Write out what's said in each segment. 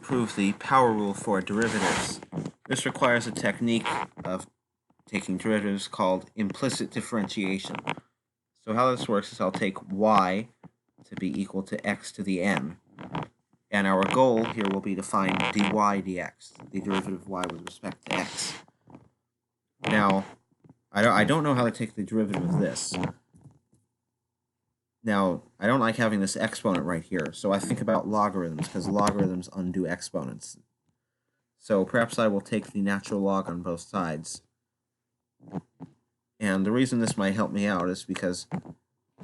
prove the power rule for derivatives. This requires a technique of taking derivatives called implicit differentiation. So how this works is I'll take y to be equal to x to the n, and our goal here will be to find dy dx, the derivative of y with respect to x. Now, I don't know how to take the derivative of this. Now, I don't like having this exponent right here, so I think about logarithms, because logarithms undo exponents. So perhaps I will take the natural log on both sides. And the reason this might help me out is because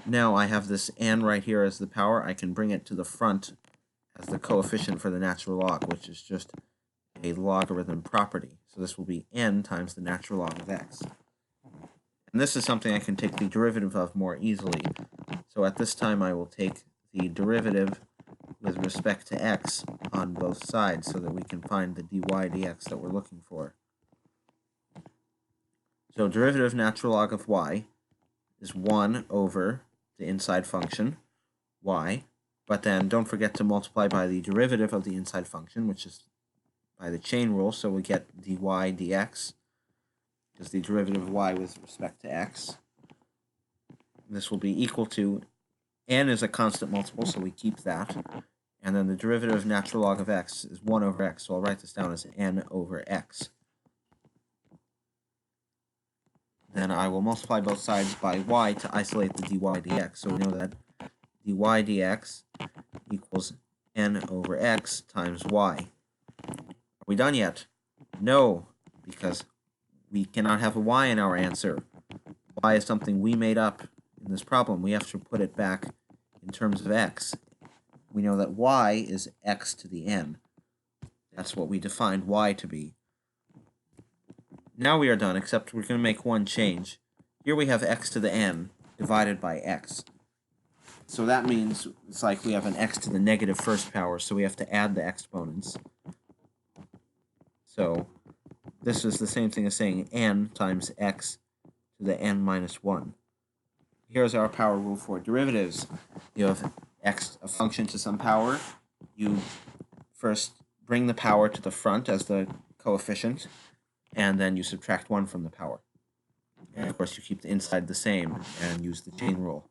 now I have this n right here as the power. I can bring it to the front as the coefficient for the natural log, which is just a logarithm property. So this will be n times the natural log of x. And this is something I can take the derivative of more easily. So at this time I will take the derivative with respect to x on both sides so that we can find the dy dx that we're looking for. So derivative of natural log of y is 1 over the inside function, y, but then don't forget to multiply by the derivative of the inside function, which is by the chain rule, so we get dy dx, is the derivative of y with respect to x. This will be equal to, n is a constant multiple, so we keep that, and then the derivative of natural log of x is 1 over x, so I'll write this down as n over x. Then I will multiply both sides by y to isolate the dy dx, so we know that dy dx equals n over x times y. Are we done yet? No, because we cannot have a y in our answer. Y is something we made up in this problem. We have to put it back in terms of x. We know that y is x to the n. That's what we defined y to be. Now we are done, except we're going to make one change. Here we have x to the n divided by x. So that means it's like we have an x to the negative first power, so we have to add the exponents. So this is the same thing as saying n times x to the n minus 1. Here's our power rule for derivatives. You have x, a function to some power. You first bring the power to the front as the coefficient, and then you subtract 1 from the power. And of course you keep the inside the same and use the chain rule.